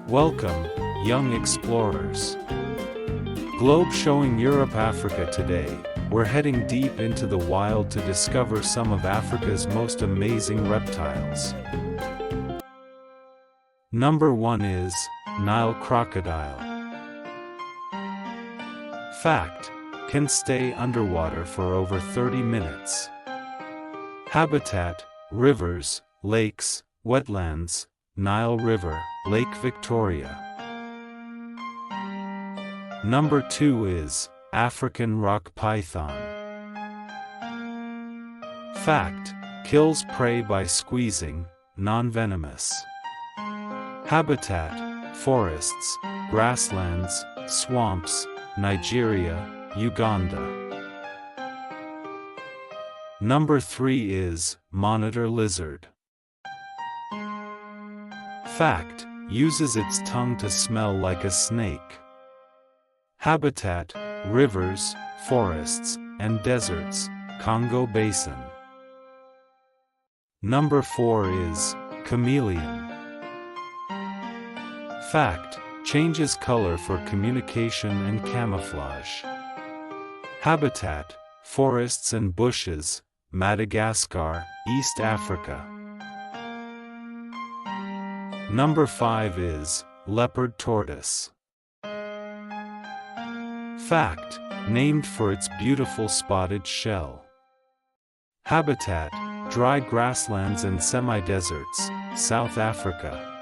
Welcome, young explorers. Globe showing Europe Africa today, we're heading deep into the wild to discover some of Africa's most amazing reptiles. Number 1 is Nile Crocodile. Fact: can stay underwater for over 30 minutes. Habitat: rivers, lakes, wetlands, Nile River, Lake Victoria. Number 2 is African rock python. Fact: kills prey by squeezing, non-venomous. Habitat: forests, grasslands, swamps, Nigeria, Uganda. Number 3 is monitor lizard. Fact: uses its tongue to smell like a snake. Habitat: rivers, forests, and deserts, Congo Basin. Number 4 is chameleon. Fact: changes color for communication and camouflage. Habitat: forests and bushes, Madagascar, East Africa. Number 5 is leopard tortoise. Fact: named for its beautiful spotted shell. Habitat: dry grasslands and semi-deserts, South Africa.